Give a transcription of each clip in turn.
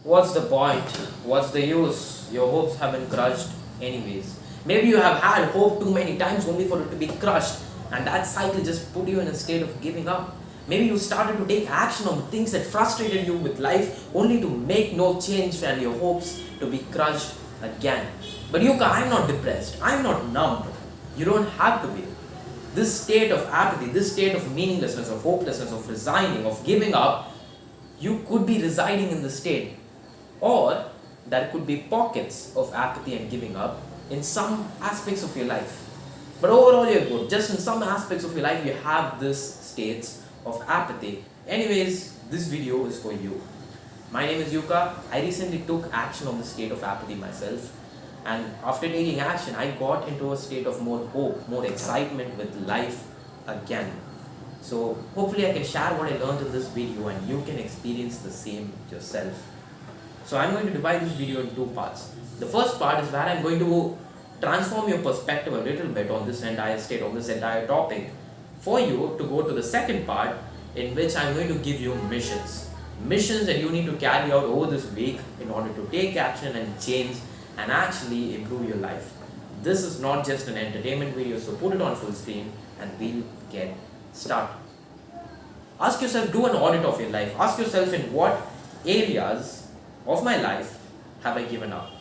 What's the point? What's the use? Your hopes have been crushed anyways. Maybe you have had hope too many times only for it to be crushed, and that cycle just put you in a state of giving up. Maybe you started to take action on the things that frustrated you with life only to make no change and your hopes to be crushed again. But Yuka, I'm not depressed. I'm not numb. You don't have to be. This state of apathy, this state of meaninglessness, of hopelessness, of resigning, of giving up, you could be residing in the state, or there could be pockets of apathy and giving up in some aspects of your life. But overall, you're good. Just in some aspects of your life, you have this states of apathy. Anyways, this video is for you. My name is Yuka. I recently took action on the state of apathy myself. And after taking action, I got into a state of more hope, more excitement with life again. So hopefully I can share what I learned in this video and you can experience the same yourself. So I'm going to divide this video in two parts. The first part is where I'm going to transform your perspective a little bit on this entire state, on this entire topic, for you to go to the second part in which I'm going to give you missions. Missions that you need to carry out over this week in order to take action and change and actually improve your life. This is not just an entertainment video, so put it on full screen and we'll get started. Ask yourself, do an audit of your life. Ask yourself, in what areas of my life have I given up?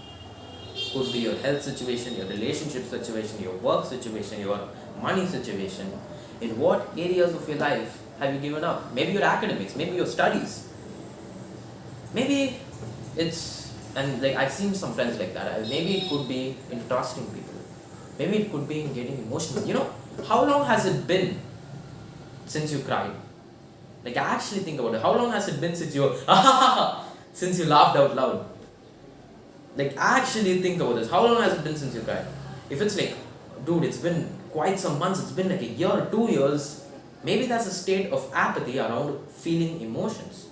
Could be your health situation, your relationship situation, your work situation, your money situation. In what areas of your life have you given up? Maybe your academics, maybe your studies. Maybe it's, and like I've seen some friends like that. Maybe it could be in trusting people. Maybe it could be in getting emotional. How long has it been since you cried? Like, actually think about it. How long has it been since you since you laughed out loud? Like, actually think about this. How long has it been since you cried? If it's like, dude, it's been quite some months, it's been like a year or 2 years, maybe that's a state of apathy around feeling emotions.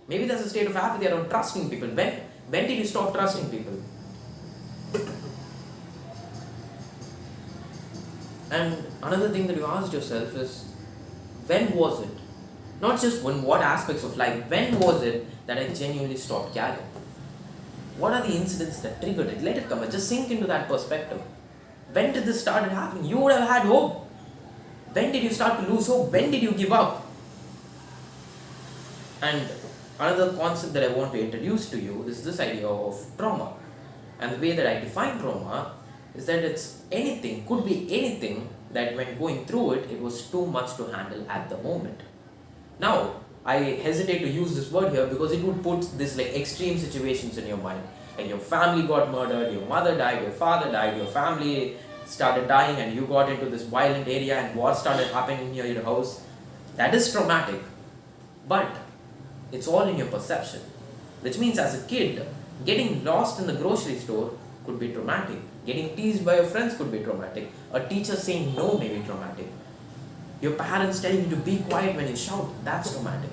Maybe that's a state of apathy around trusting people. When did you stop trusting people? And another thing that you asked yourself is, when was it? Not just when, what aspects of life, when was it that I genuinely stopped caring? What are the incidents that triggered it? Let it come and just sink into that perspective. When did this start happening? You would have had hope. When did you start to lose hope? When did you give up? And another concept that I want to introduce to you is this idea of trauma. And the way that I define trauma is that it's anything, could be anything that when going through it, it was too much to handle at the moment. Now, I hesitate to use this word here because it would put this like extreme situations in your mind. Like your family got murdered, your mother died, your father died, your family started dying and you got into this violent area and war started happening near your house. That is traumatic. But it's all in your perception. Which means as a kid, getting lost in the grocery store could be traumatic. Getting teased by your friends could be traumatic. A teacher saying no may be traumatic. Your parents telling you to be quiet when you shout, that's traumatic.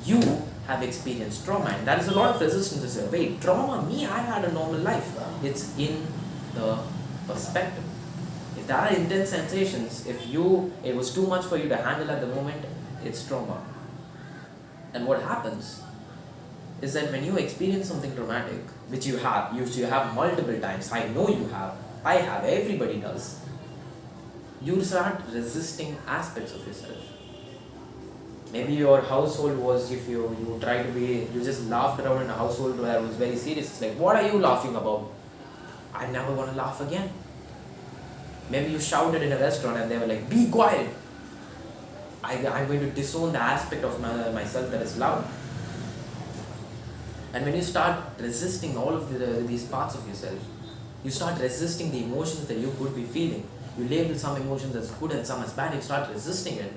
You have experienced trauma and there is a lot of resistance to say, wait, trauma? Me? I had a normal life. It's in the perspective. If there are intense sensations, it was too much for you to handle at the moment, it's trauma. And what happens is that when you experience something traumatic, which you have multiple times, I know you have, I have, everybody does, you start resisting aspects of yourself. Maybe your household was, if you just laughed around in a household where it was very serious. It's like, what are you laughing about? I never want to laugh again. Maybe you shouted in a restaurant and they were like, be quiet. I'm going to disown the aspect of myself that is loud. And when you start resisting all of these parts of yourself, you start resisting the emotions that you could be feeling. You label some emotions as good and some as bad, you start resisting it.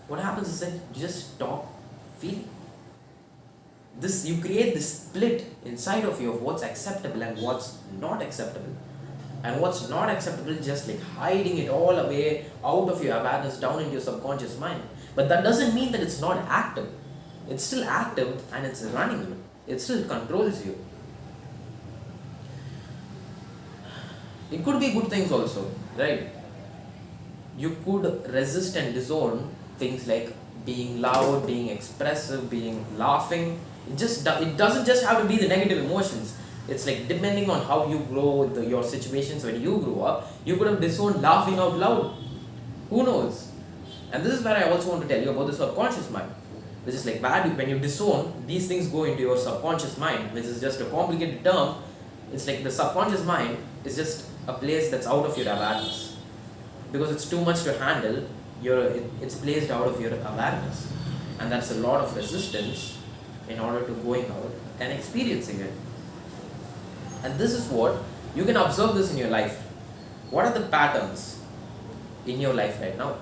What happens is that you just stop feeling. You create this split inside of you of what's acceptable and what's not acceptable. And what's not acceptable, just like hiding it all away out of your awareness down into your subconscious mind. But that doesn't mean that it's not active. It's still active and it's running you. It still controls you. It could be good things also, right? You could resist and disown things like being loud, being expressive, being laughing. It doesn't just have to be the negative emotions. It's like depending on how you grow, your situations when you grew up, you could have disowned laughing out loud. Who knows? And this is where I also want to tell you about the subconscious mind, which is like when you disown, these things go into your subconscious mind, which is just a complicated term. It's like the subconscious mind is just a place that's out of your awareness. Because it's too much to handle, it's placed out of your awareness. And that's a lot of resistance in order to going out and experiencing it. And this is what you can observe this in your life. What are the patterns in your life right now?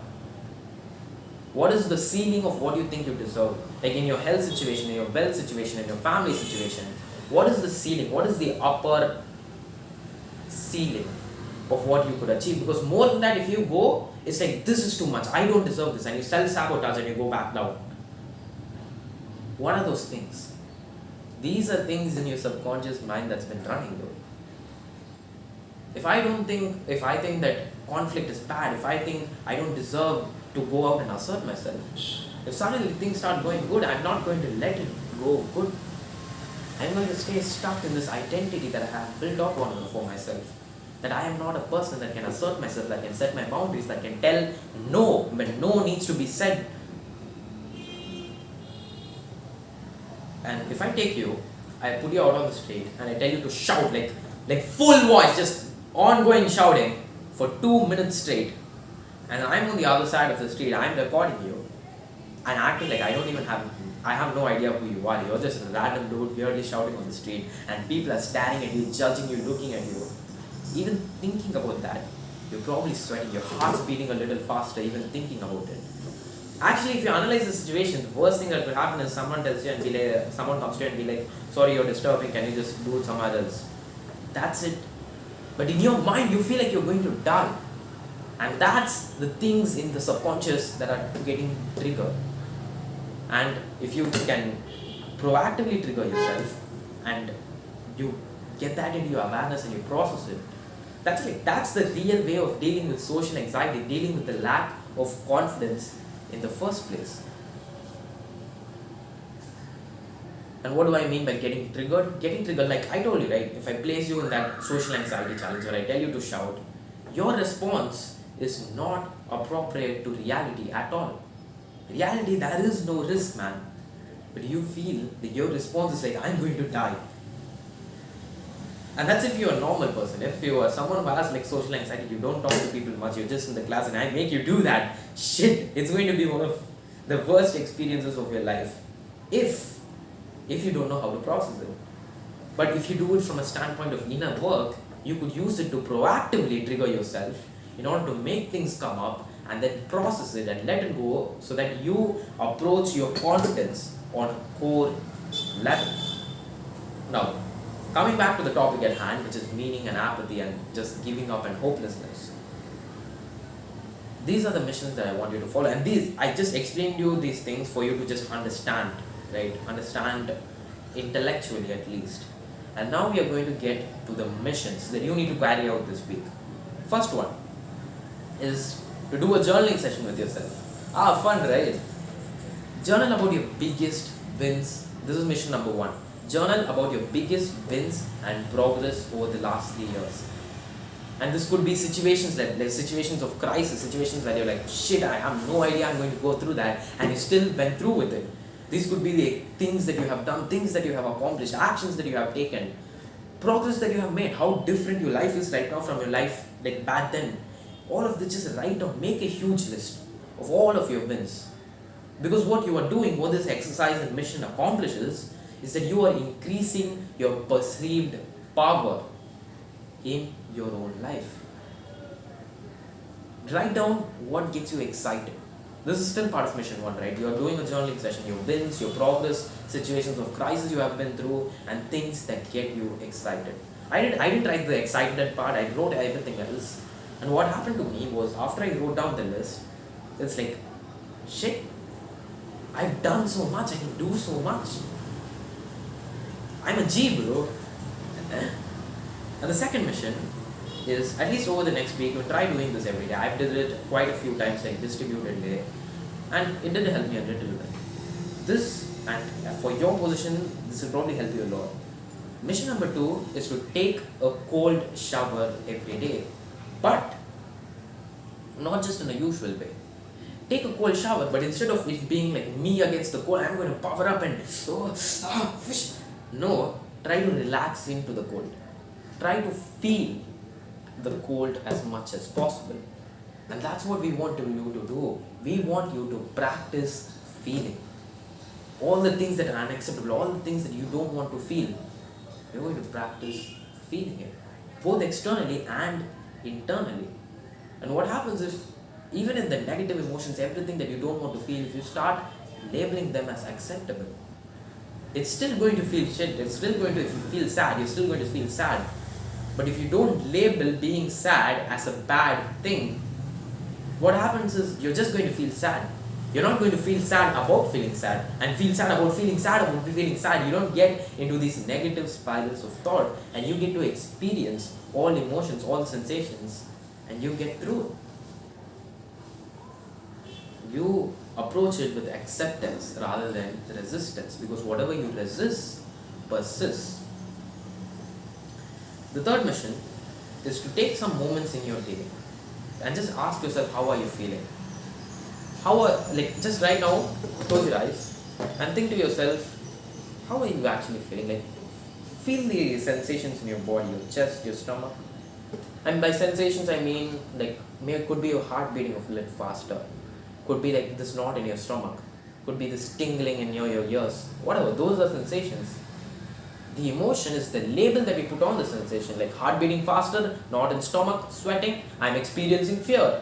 What is the ceiling of what you think you deserve? Like in your health situation, in your wealth situation, in your family situation, what is the ceiling? What is the upper ceiling of what you could achieve? Because more than that, if you go, it's like, this is too much, I don't deserve this, and you self-sabotage and you go back down. What are those things? These are things in your subconscious mind that's been running though. If I think that conflict is bad, if I think I don't deserve to go out and assert myself, if suddenly things start going good, I'm not going to let it go good. I'm going to stay stuck in this identity that I have built up for myself. That I am not a person that can assert myself, that can set my boundaries, that can tell no when no needs to be said. And if I take you, I put you out on the street and I tell you to shout like full voice, just ongoing shouting for 2 minutes straight, and I'm on the other side of the street, I'm recording you and acting like I have no idea who you are. You're just a random dude weirdly shouting on the street and people are staring at you, judging you, looking at you. Even thinking about that, you're probably sweating, your heart's beating a little faster even thinking about it. Actually, if you analyze the situation, the worst thing that will happen is someone tells you and someone comes to you and be like, sorry, you're disturbing, can you just do it somewhere else? That's it. But in your mind, you feel like you're going to die. And that's the things in the subconscious that are getting triggered. And if you can proactively trigger yourself and you get that into your awareness and you process it, that's the real way of dealing with social anxiety, dealing with the lack of confidence in the first place. And what do I mean by getting triggered? Getting triggered, like I told you, right? If I place you in that social anxiety challenge where I tell you to shout, your response is not appropriate to reality at all. Reality, there is no risk, man. But you feel that your response is like, I'm going to die. And that's if you're a normal person. If you are someone who has like social anxiety, you don't talk to people much, you're just in the class and I make you do that, shit, it's going to be one of the worst experiences of your life. If you don't know how to process it. But if you do it from a standpoint of inner work, you could use it to proactively trigger yourself in order to make things come up and then process it and let it go so that you approach your confidence on a core level. Now, coming back to the topic at hand, which is meaning and apathy and just giving up and hopelessness. These are the missions that I want you to follow. And I just explained to you these things for you to just understand, right? Understand intellectually at least. And now we are going to get to the missions that you need to carry out this week. First one is to do a journaling session with yourself. Fun, right? Journal about your biggest wins. This is mission number 1. Journal about your biggest wins and progress over the last 3 years. And this could be situations like situations of crisis, situations where you're like, shit, I have no idea I'm going to go through that, and you still went through with it. These could be the things that you have done, things that you have accomplished, actions that you have taken, progress that you have made, how different your life is right now from your life like back then. All of this, just write down, make a huge list of all of your wins. Because what you are doing, what this exercise and mission accomplishes, is that you are increasing your perceived power in your own life. Write down what gets you excited. This is still part of mission 1, right? You are doing a journaling session, your wins, your progress, situations of crisis you have been through, and things that get you excited. I didn't write the excited part, I wrote everything else. And what happened to me was, after I wrote down the list, it's like, shit, I've done so much, I can do so much. I'm a G, bro. And the second mission is, at least over the next week, you try doing this every day. I've did it quite a few times, like distributed day, and it did help me a little bit. This And for your position, this will probably help you a lot. Mission number 2 is to take a cold shower every day, but not just in a usual way. Take a cold shower, but instead of it being like me against the cold, I'm going to power up and fish. No, try to relax into the cold. Try to feel the cold as much as possible. And that's what we want you to do. We want you to practice feeling. All the things that are unacceptable, all the things that you don't want to feel, you're going to practice feeling it, both externally and internally. And what happens if, even in the negative emotions, everything that you don't want to feel, if you start labeling them as acceptable, it's still going to feel shit. It's still going to, if you feel sad, you're still going to feel sad. But if you don't label being sad as a bad thing, what happens is you're just going to feel sad. You're not going to feel sad about feeling sad and feel sad about feeling sad about feeling sad. You don't get into these negative spirals of thought, and you get to experience all emotions, all sensations, and you get through it. You approach it with acceptance rather than resistance, because whatever you resist persists. The third mission is to take some moments in your day and just ask yourself, how are you feeling? Just right now, close your eyes and think to yourself, how are you actually feeling? Like, feel the sensations in your body, your chest, your stomach. And by sensations, I mean, could be your heart beating a little faster. Could be like this knot in your stomach. Could be this tingling in your ears. Whatever, those are sensations. The emotion is the label that we put on the sensation, like heart beating faster, knot in stomach, sweating, I'm experiencing fear.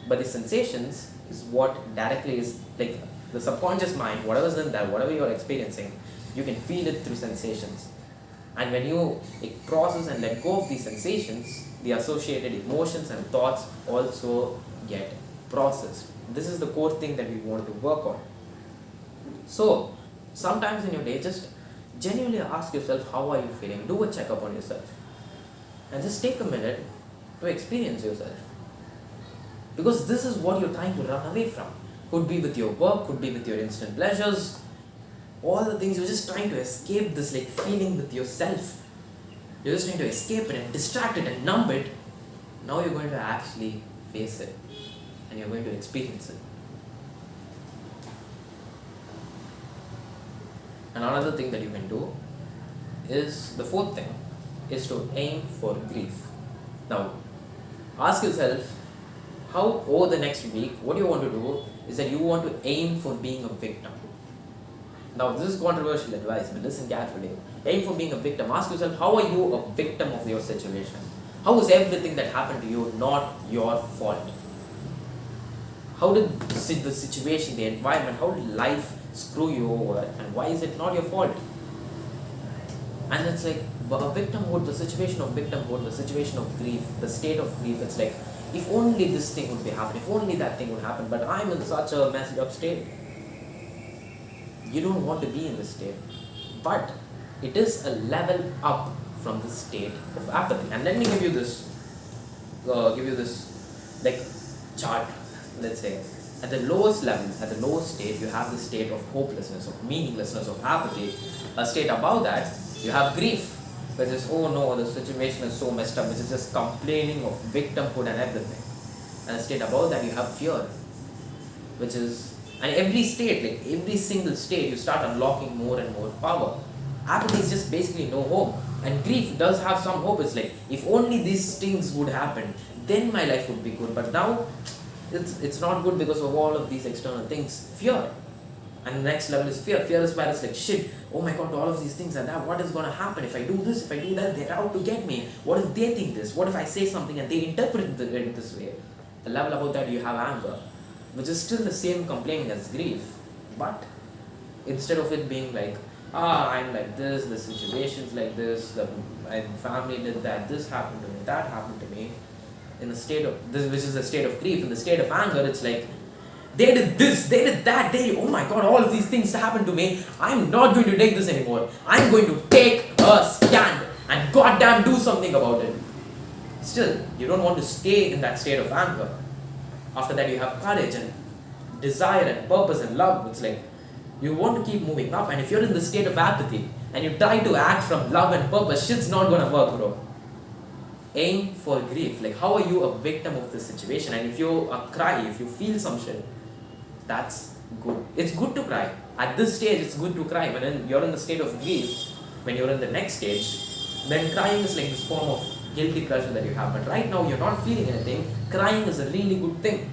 But the sensations is what directly is, like, the subconscious mind, whatever's in there, whatever you're experiencing, you can feel it through sensations. And when you process and let go of these sensations, the associated emotions and thoughts also get processed. This is the core thing that we want to work on. So, sometimes in your day, just genuinely ask yourself, how are you feeling? Do a checkup on yourself. And just take a minute to experience yourself. Because this is what you're trying to run away from. Could be with your work, could be with your instant pleasures, all the things. You're just trying to escape this feeling with yourself. You're just trying to escape it and distract it and numb it. Now you're going to actually face it and you're going to experience it. And another thing that you can do is, the fourth thing, is to aim for grief. Now, ask yourself, how over the next week, what you want to do is that you want to aim for being a victim. Now, this is controversial advice, but listen carefully. Aim for being a victim. Ask yourself, how are you a victim of your situation? How is everything that happened to you not your fault? How did the situation, the environment, how did life screw you over, and why is it not your fault? And it's like a victimhood, the situation of victimhood, the situation of grief, the state of grief. It's like, if only this thing would be happening, if only that thing would happen, but I'm in such a messed up state. You don't want to be in this state, but it is a level up from the state of apathy. And let me give you this chart. Let's say, at the lowest level, at the lowest state, you have the state of hopelessness, of meaninglessness, of apathy. A state above that, you have grief, which is, oh no, the situation is so messed up, which is just complaining of victimhood and everything. And a state above that, you have fear, which is, and every state, every single state, you start unlocking more and more power. Apathy is just basically no hope. And grief does have some hope. It's like, if only these things would happen, then my life would be good. But now, it's not good because of all of these external things. Fear. And the next level is fear. Fear is where it's like, shit, oh my god, all of these things are that. What is going to happen if I do this, if I do that? They're out to get me. What if they think this? What if I say something and they interpret it this way? The level above that, you have anger, which is still the same complaining as grief. But instead of it being like, I'm like this, the situation's like this, my family did that, this happened to me, that happened to me. In the state of this, which is the state of grief, in the state of anger, it's like, they did this, they did that, oh my god, all of these things happened to me. I'm not going to take this anymore. I'm going to take a stand and goddamn do something about it. Still, you don't want to stay in that state of anger. After that, you have courage and desire and purpose and love. It's like, You want to keep moving up, and if you're in the state of apathy and you try to act from love and purpose, shit's not gonna work, bro. Aim for grief. Like, how are you a victim of this situation? And if you cry, if you feel some shit, that's good. It's good to cry. At this stage, it's good to cry. When you're in the state of grief, when you're in the next stage, then crying is like this form of guilty pleasure that you have. But right now, you're not feeling anything. Crying is a really good thing.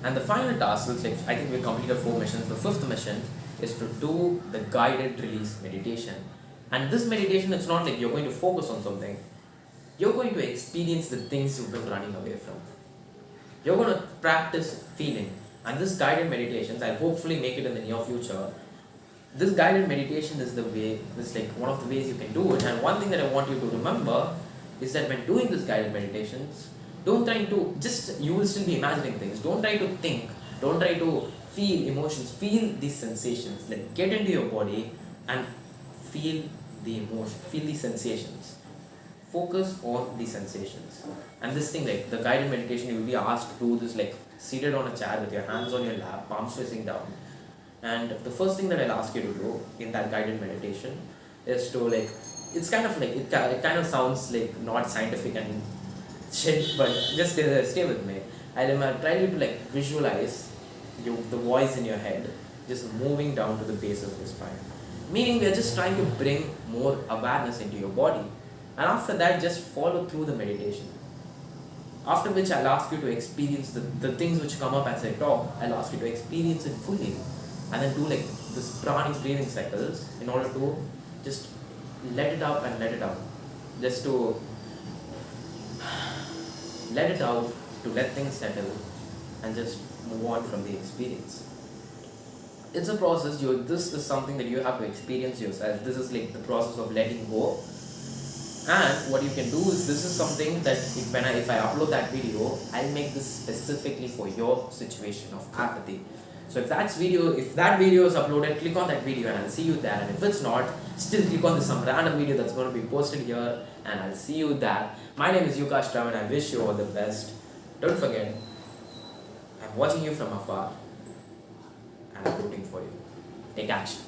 And the final task, which like, I think we completed 4 missions. The 5th mission is to do the guided release meditation. And this meditation, it's not like you're going to focus on something. You're going to experience the things you've been running away from. You're going to practice feeling. And this guided meditations, I'll hopefully make it in the near future. This guided meditation is the way, this like one of the ways you can do it. And one thing that I want you to remember is that when doing this guided meditations, don't try to just, you will still be imagining things. Don't try to think. Don't try to feel emotions. Feel these sensations. Like, get into your body and feel the emotion, feel the sensations. Focus on the sensations. And this thing, like the guided meditation, you will be asked to do this like seated on a chair with your hands on your lap, palms facing down. And the first thing that I'll ask you to do in that guided meditation is to like, it's kind of like, it kind of sounds like not scientific and shit, but just stay with me. I'll try you to like visualize the voice in your head just moving down to the base of your spine. Meaning we are just trying to bring more awareness into your body. And after that, just follow through the meditation. After which I'll ask you to experience the things which come up as I talk. I'll ask you to experience it fully. And then do like this pranic breathing cycles in order to just let it out and let it out. Just to let it out, to let things settle and just move on from the experience. It's a process. This is something that you have to experience yourself. This is like the process of letting go. And what you can do is, this is something that if I upload that video, I'll make this specifically for your situation of apathy. So if that video is uploaded, click on that video and I'll see you there. And if it's not, still click on some random video that's going to be posted here and I'll see you there. My name is Yukash Trav and I wish you all the best. Don't forget, I'm watching you from afar and I'm rooting for you. Take action.